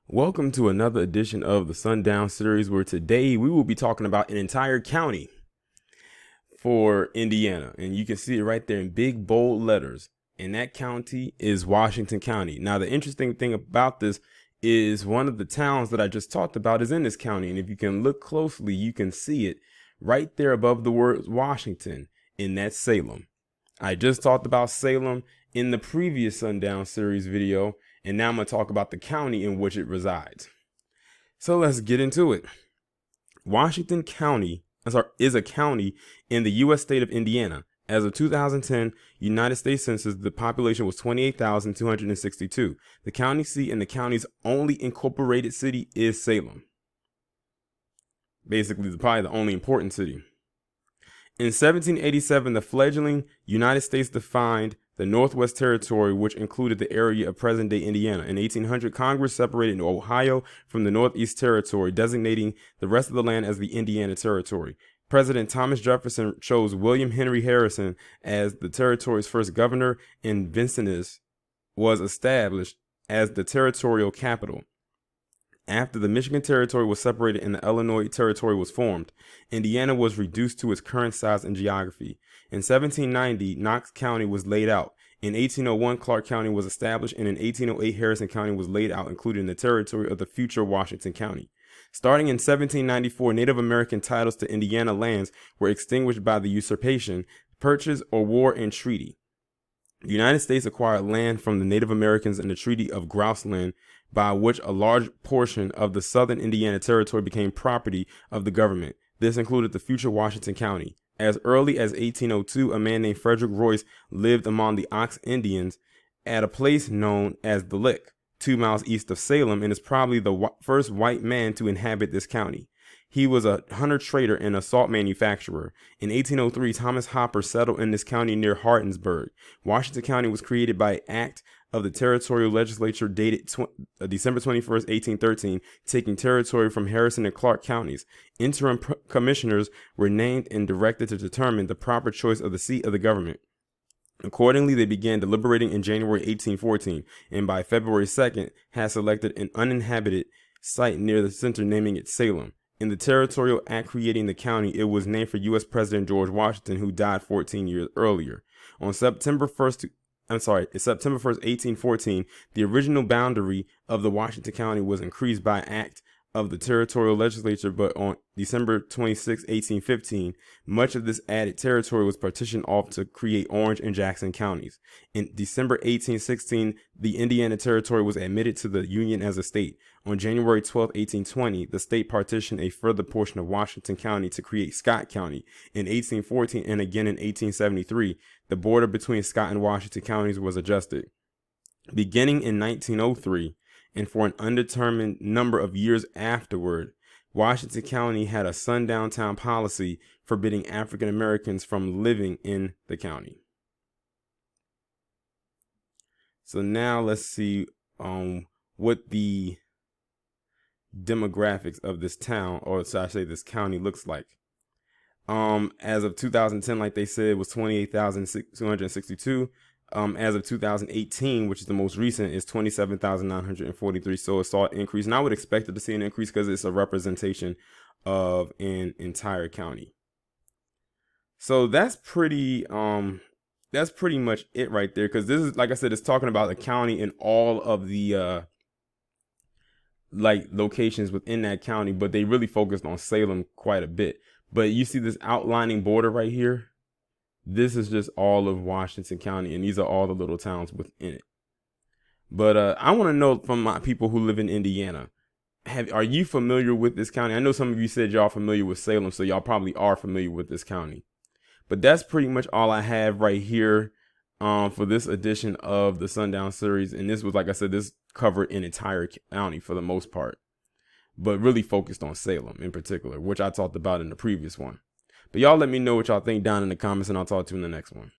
Welcome to another edition of the Sundown series, where today we will be talking about an entire county for Indiana. And you can see it right there in big, bold letters. And that county is Washington County. Now, the interesting thing about this is one of the towns that I just talked about is in this county. And if you can look closely, you can see it right there above the word Washington, and that's Salem. I just talked about Salem in the previous Sundown series video, and now I'm going to talk about the county in which it resides. So let's get into it. Washington County is a county in the U.S. state of Indiana. As of 2010 United States Census, the population was 28,262. The county seat and the county's only incorporated city is Salem. Basically, probably the only important city. In 1787, the fledgling United States defined the Northwest Territory, which included the area of present-day Indiana. In 1800, Congress separated Ohio from the Northeast Territory, designating the rest of the land as the Indiana Territory. President Thomas Jefferson chose William Henry Harrison as the territory's first governor, and Vincennes was established as the territorial capital. After the Michigan Territory was separated and the Illinois Territory was formed, Indiana was reduced to its current size and geography. In 1790, Knox County was laid out. In 1801, Clark County was established, and in 1808, Harrison County was laid out, including the territory of the future Washington County. Starting in 1794, Native American titles to Indiana lands were extinguished by the usurpation, purchase, or war and treaty. The United States acquired land from the Native Americans in the Treaty of Grouseland, by which a large portion of the southern Indiana Territory became property of the government. This included the future Washington County. As early as 1802, a man named Frederick Royce lived among the Ox Indians at a place known as the Lick, 2 miles east of Salem, and is probably the first white man to inhabit this county. He was a hunter-trader and a salt manufacturer. In 1803, Thomas Hopper settled in this county near Hardinsburg. Washington County was created by act of the territorial legislature dated December 21st, 1813, taking territory from Harrison and Clark counties. Interim commissioners were named and directed to determine the proper choice of the seat of the government. Accordingly, they began deliberating in January 1814, and by February 2nd, had selected an uninhabited site near the center, naming it Salem. In the territorial act creating the county, it was named for U.S. President George Washington, who died 14 years earlier. On September 1st, 1814, the original boundary of the Washington County was increased by act of the territorial legislature, but on December 26, 1815, much of this added territory was partitioned off to create Orange and Jackson counties. In December 1816, the Indiana Territory was admitted to the Union as a state. On January 12, 1820, the state partitioned a further portion of Washington County to create Scott County. In 1814 and again in 1873, the border between Scott and Washington counties was adjusted. Beginning in 1903, and for an undetermined number of years afterward, Washington County had a sundown town policy forbidding African Americans from living in the county. So now let's see what the demographics of this town, or should I say this county, looks like. As of 2010, like they said, it was 28,262. As of 2018, which is the most recent, is 27,943. So it saw an increase, and I would expect it to see an increase because it's a representation of an entire county. So that's pretty much it right there, because this is, like I said, it's talking about the county and all of the locations within that county, but they really focused on Salem quite a bit. But you see this outlining border right here. This is just all of Washington County, and these are all the little towns within it. But I want to know from my people who live in Indiana, are you familiar with this county? I know some of you said y'all familiar with Salem, so y'all probably are familiar with this county. But that's pretty much all I have right here for this edition of the Sundown series. And this was, like I said, this covered an entire county for the most part, but really focused on Salem in particular, which I talked about in the previous one. But y'all let me know what y'all think down in the comments, and I'll talk to you in the next one.